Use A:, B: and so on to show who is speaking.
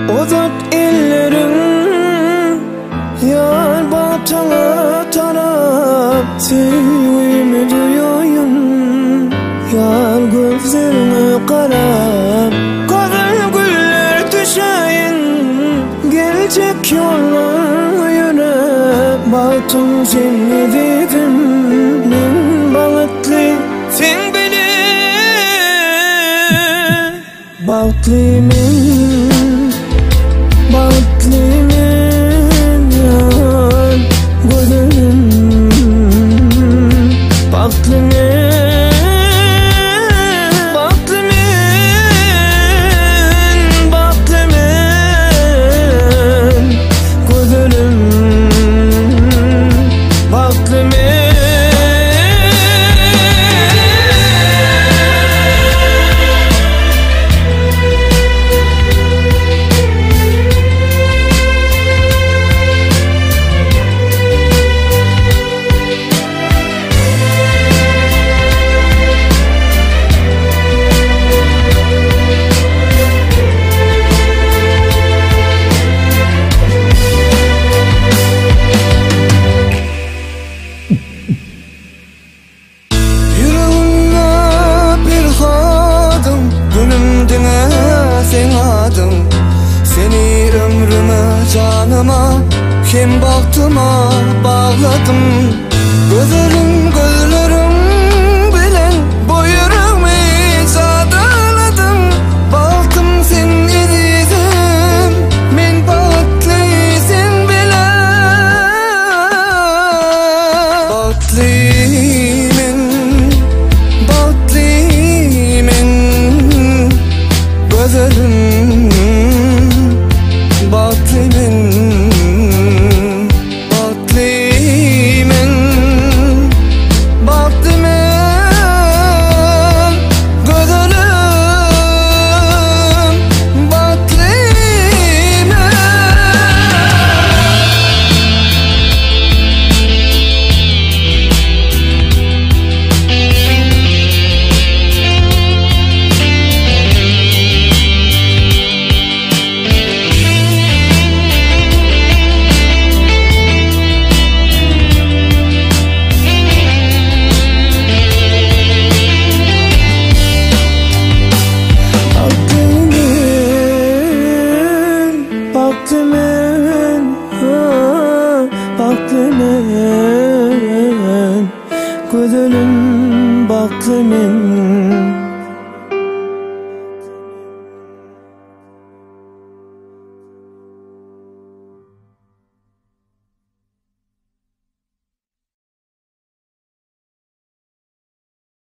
A: O zat ellerin yar batana tarap sevimi duyuyun. Yar gözlerine karab kadar güller düşeyin. Gelecek yollar yöne baktım seni dedim. Ben bağıtlı sen beni bağıtlıyım, bağıtlıyım yar gözlerim bağıtlıyım. Seni ömrüme, canıma, hem baktıma bağladım. Gözlerim bilen bu yüreğimi sadaladım. Baktım sen edizim, men bağıtlıyım bile. Bağıtlıyım, gözlerim gözlerim baktım